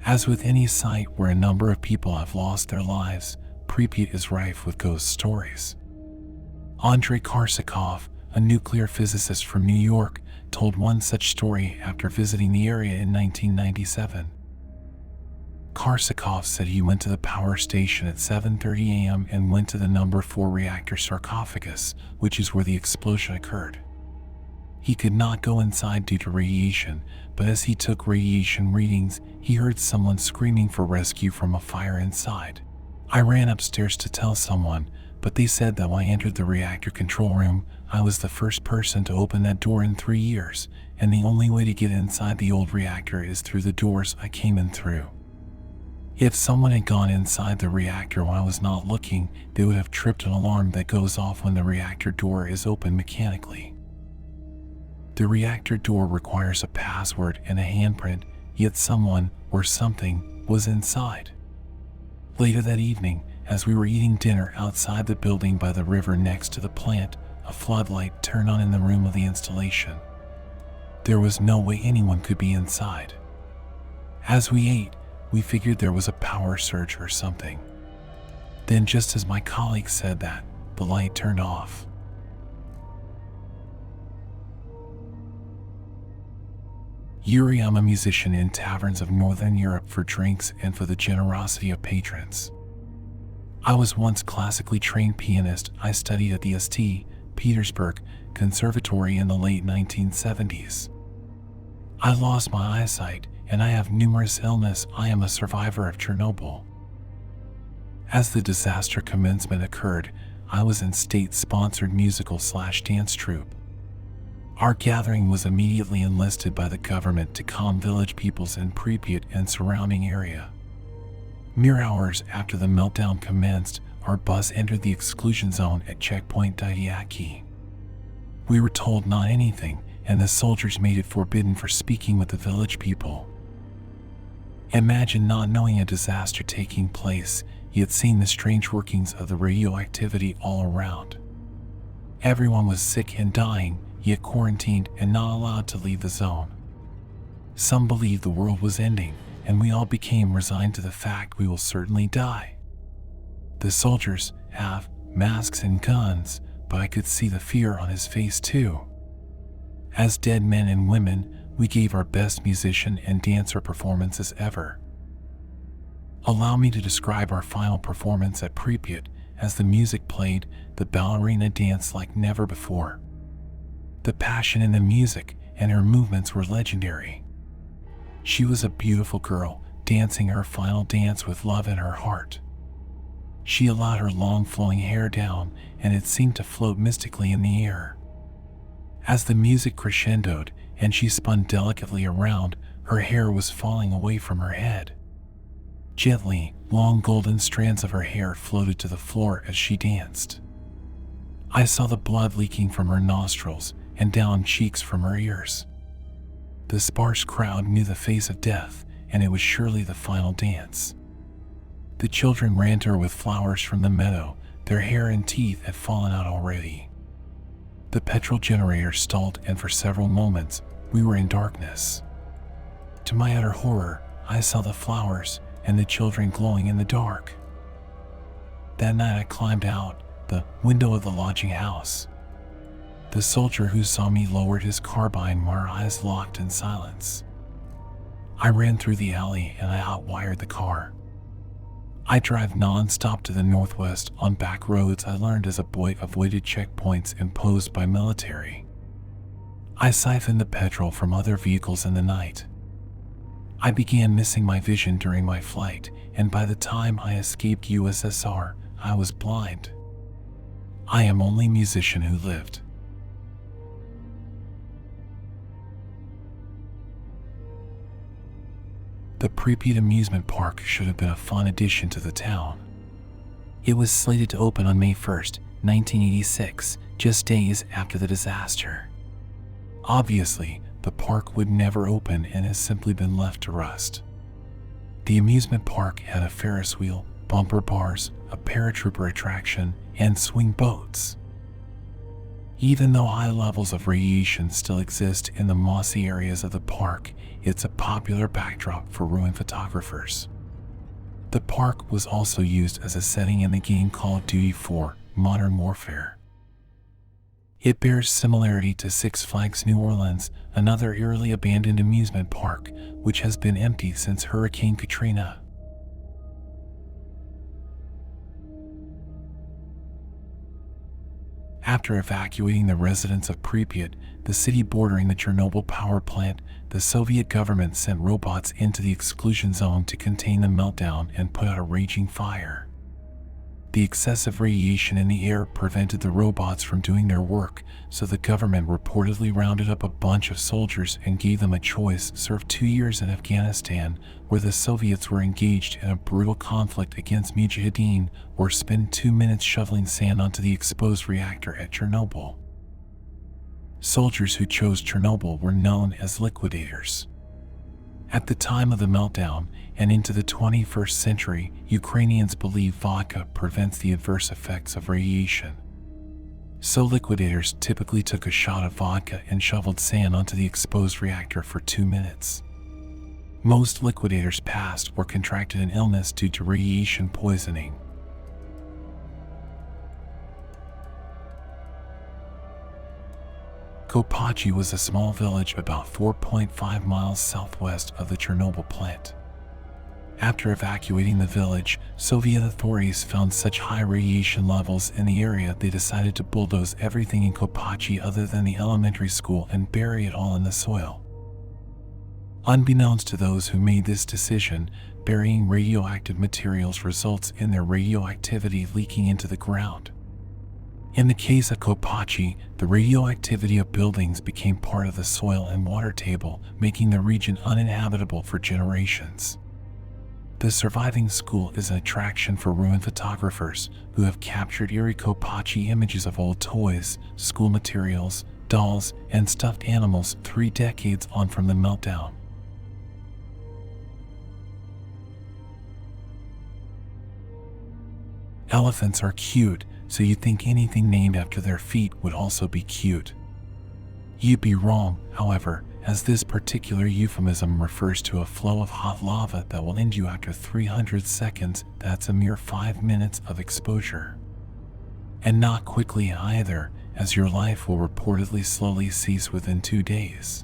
As with any site where a number of people have lost their lives, Pripyat is rife with ghost stories. Andrei Korsakov, a nuclear physicist from New York, told one such story after visiting the area in 1997. Korsakov said he went to the power station at 7:30 a.m. and went to the number 4 reactor sarcophagus, which is where the explosion occurred. He could not go inside due to radiation, but as he took radiation readings, he heard someone screaming for rescue from a fire inside. I ran upstairs to tell someone, but they said that when I entered the reactor control room, I was the first person to open that door in 3 years, and the only way to get inside the old reactor is through the doors I came in through. If someone had gone inside the reactor when I was not looking, they would have tripped an alarm that goes off when the reactor door is open mechanically. The reactor door requires a password and a handprint, yet someone, or something, was inside. Later that evening, as we were eating dinner outside the building by the river next to the plant, a floodlight turned on in the room of the installation. There was no way anyone could be inside. As we ate, we figured there was a power surge or something. Then, just as my colleague said that, the light turned off. Yuri, I'm a musician in taverns of Northern Europe for drinks and for the generosity of patrons. I was once classically trained pianist. I studied at the St. Petersburg Conservatory in the late 1970s. I lost my eyesight and I have numerous illness. I am a survivor of Chernobyl. As the disaster commencement occurred, I was in state-sponsored musical/dance troupe. Our gathering was immediately enlisted by the government to calm village peoples in Pripyat and surrounding area. Mere hours after the meltdown commenced, our bus entered the exclusion zone at checkpoint Didyaki. We were told not anything, and the soldiers made it forbidden for speaking with the village people. Imagine not knowing a disaster taking place, yet seeing the strange workings of the radioactivity all around. Everyone was sick and dying, yet quarantined and not allowed to leave the zone. Some believed the world was ending, and we all became resigned to the fact we will certainly die. The soldiers have masks and guns, but I could see the fear on his face too. As dead men and women, we gave our best musician and dancer performances ever. Allow me to describe our final performance at Pripyat. As the music played, the ballerina danced like never before. The passion in the music and her movements were legendary. She was a beautiful girl, dancing her final dance with love in her heart. She allowed her long flowing hair down, and it seemed to float mystically in the air. As the music crescendoed and she spun delicately around, her hair was falling away from her head. Gently, long golden strands of her hair floated to the floor as she danced. I saw the blood leaking from her nostrils and down cheeks from her ears. The sparse crowd knew the face of death, and it was surely the final dance. The children ran to her with flowers from the meadow. Their hair and teeth had fallen out already. The petrol generator stalled, and for several moments, we were in darkness. To my utter horror, I saw the flowers and the children glowing in the dark. That night I climbed out the window of the lodging house. The soldier who saw me lowered his carbine, our eyes locked in silence. I ran through the alley and I hot-wired the car. I drive non-stop to the northwest on back roads I learned as a boy avoided checkpoints imposed by military. I siphoned the petrol from other vehicles in the night. I began missing my vision during my flight, and by the time I escaped USSR, I was blind. I am only musician who lived. The Pripyat amusement park should have been a fun addition to the town. It was slated to open on May 1st, 1986, just days after the disaster. Obviously, the park would never open and has simply been left to rust. The amusement park had a Ferris wheel, bumper bars, a paratrooper attraction, and swing boats. Even though high levels of radiation still exist in the mossy areas of the park, it's a popular backdrop for ruin photographers. The park was also used as a setting in the game Call of Duty 4: Modern Warfare. It bears similarity to Six Flags New Orleans, another eerily abandoned amusement park, which has been empty since Hurricane Katrina. After evacuating the residents of Pripyat, the city bordering the Chernobyl power plant, the Soviet government sent robots into the exclusion zone to contain the meltdown and put out a raging fire. The excessive radiation in the air prevented the robots from doing their work, so the government reportedly rounded up a bunch of soldiers and gave them a choice: serve 2 years in Afghanistan, where the Soviets were engaged in a brutal conflict against Mujahideen, or spend 2 minutes shoveling sand onto the exposed reactor at Chernobyl. Soldiers who chose Chernobyl were known as liquidators. At the time of the meltdown, and into the 21st century, Ukrainians believe vodka prevents the adverse effects of radiation. So liquidators typically took a shot of vodka and shoveled sand onto the exposed reactor for 2 minutes. Most liquidators passed or contracted an illness due to radiation poisoning. Kopachi was a small village about 4.5 miles southwest of the Chernobyl plant. After evacuating the village, Soviet authorities found such high radiation levels in the area they decided to bulldoze everything in Kopachi other than the elementary school and bury it all in the soil. Unbeknownst to those who made this decision, burying radioactive materials results in their radioactivity leaking into the ground. In the case of Kopachi, the radioactivity of buildings became part of the soil and water table, making the region uninhabitable for generations. The surviving school is an attraction for ruin photographers who have captured eerie Kopachi images of old toys, school materials, dolls, and stuffed animals 3 decades on from the meltdown. Elephants are cute, so you'd think anything named after their feet would also be cute. You'd be wrong, however, as this particular euphemism refers to a flow of hot lava that will end you after 300 seconds. That's a mere 5 minutes of exposure. And not quickly either, as your life will reportedly slowly cease within 2 days.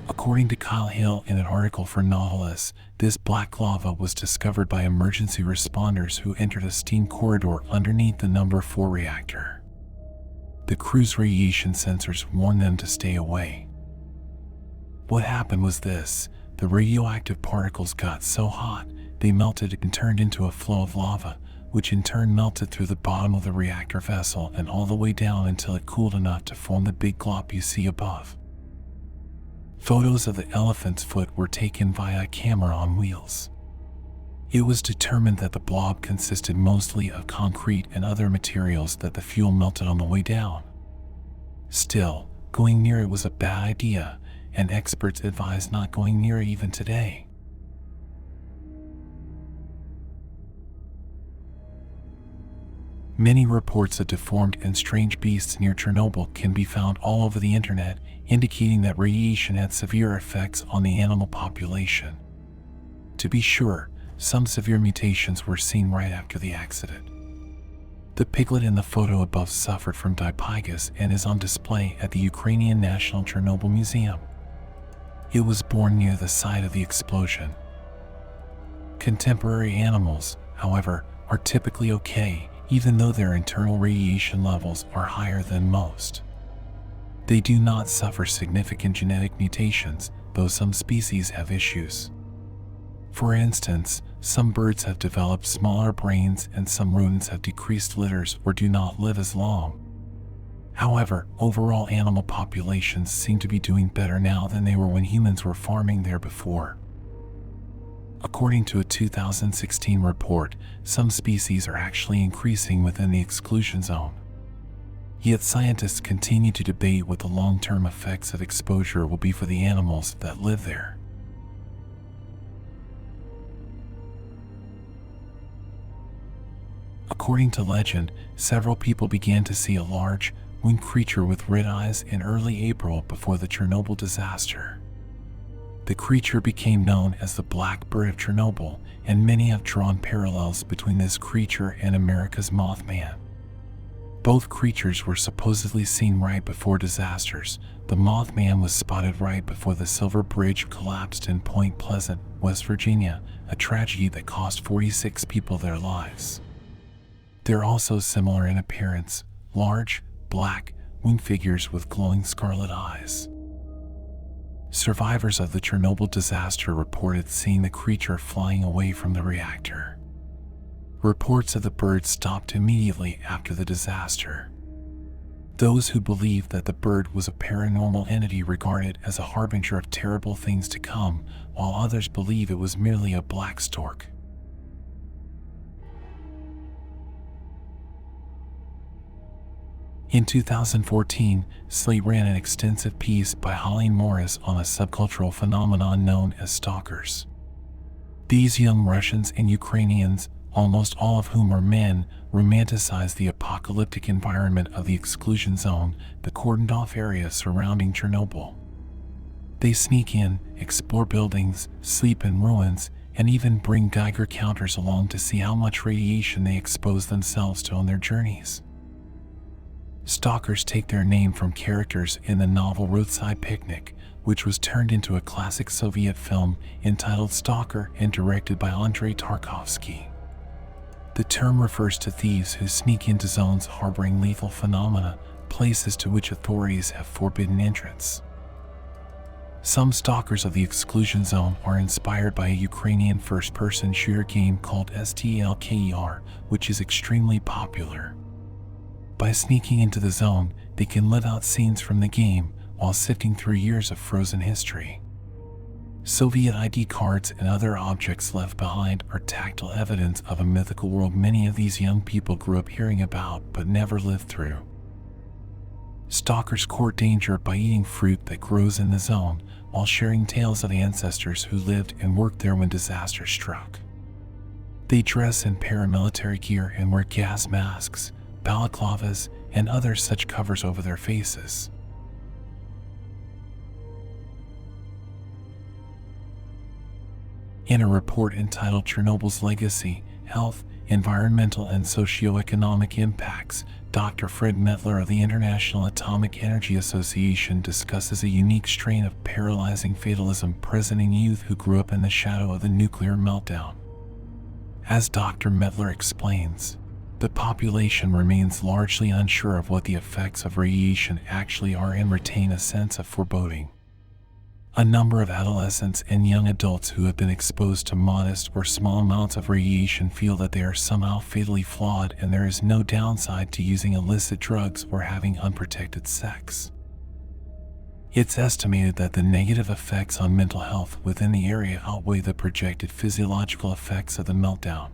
According to Kyle Hill in an article for Nautilus, this black lava was discovered by emergency responders who entered a steam corridor underneath the number 4 reactor. The crew's radiation sensors warned them to stay away. What happened was this: the radioactive particles got so hot, they melted and turned into a flow of lava, which in turn melted through the bottom of the reactor vessel and all the way down until it cooled enough to form the big glob you see above. Photos of the elephant's foot were taken via a camera on wheels. It was determined that the blob consisted mostly of concrete and other materials that the fuel melted on the way down. Still, going near it was a bad idea, and experts advise not going near it even today. Many reports of deformed and strange beasts near Chernobyl can be found all over the internet, indicating that radiation had severe effects on the animal population. To be sure, some severe mutations were seen right after the accident. The piglet in the photo above suffered from dipygus and is on display at the Ukrainian National Chernobyl Museum. It was born near the site of the explosion. Contemporary animals, however, are typically okay, even though their internal radiation levels are higher than most. They do not suffer significant genetic mutations, though some species have issues. For instance, some birds have developed smaller brains and some rodents have decreased litters or do not live as long. However, overall animal populations seem to be doing better now than they were when humans were farming there before. According to a 2016 report, some species are actually increasing within the exclusion zone. Yet scientists continue to debate what the long-term effects of exposure will be for the animals that live there. According to legend, several people began to see a large, winged creature with red eyes in early April before the Chernobyl disaster. The creature became known as the Black Bird of Chernobyl, and many have drawn parallels between this creature and America's Mothman. Both creatures were supposedly seen right before disasters. The Mothman was spotted right before the Silver Bridge collapsed in Point Pleasant, West Virginia, a tragedy that cost 46 people their lives. They're also similar in appearance, large, black, winged figures with glowing scarlet eyes. Survivors of the Chernobyl disaster reported seeing the creature flying away from the reactor. Reports of the bird stopped immediately after the disaster. Those who believed that the bird was a paranormal entity regard it as a harbinger of terrible things to come, while others believe it was merely a black stork. In 2014, Slate ran an extensive piece by Holly Morris on a subcultural phenomenon known as stalkers. These young Russians and Ukrainians, almost all of whom are men, romanticize the apocalyptic environment of the exclusion zone, the cordoned-off area surrounding Chernobyl. They sneak in, explore buildings, sleep in ruins, and even bring Geiger counters along to see how much radiation they expose themselves to on their journeys. Stalkers take their name from characters in the novel Roadside Picnic, which was turned into a classic Soviet film entitled Stalker and directed by Andrei Tarkovsky. The term refers to thieves who sneak into zones harboring lethal phenomena, places to which authorities have forbidden entrance. Some stalkers of the exclusion zone are inspired by a Ukrainian first-person shooter game called Stalker, which is extremely popular. By sneaking into the zone, they can live out scenes from the game while sifting through years of frozen history. Soviet ID cards and other objects left behind are tactile evidence of a mythical world many of these young people grew up hearing about but never lived through. Stalkers court danger by eating fruit that grows in the zone while sharing tales of ancestors who lived and worked there when disaster struck. They dress in paramilitary gear and wear gas masks, balaclavas, and other such covers over their faces. In a report entitled Chernobyl's Legacy, Health, Environmental and Socioeconomic Impacts, Dr. Fred Mettler of the International Atomic Energy Association discusses a unique strain of paralyzing fatalism present in youth who grew up in the shadow of the nuclear meltdown. As Dr. Mettler explains, the population remains largely unsure of what the effects of radiation actually are and retain a sense of foreboding. A number of adolescents and young adults who have been exposed to modest or small amounts of radiation feel that they are somehow fatally flawed and there is no downside to using illicit drugs or having unprotected sex. It's estimated that the negative effects on mental health within the area outweigh the projected physiological effects of the meltdown.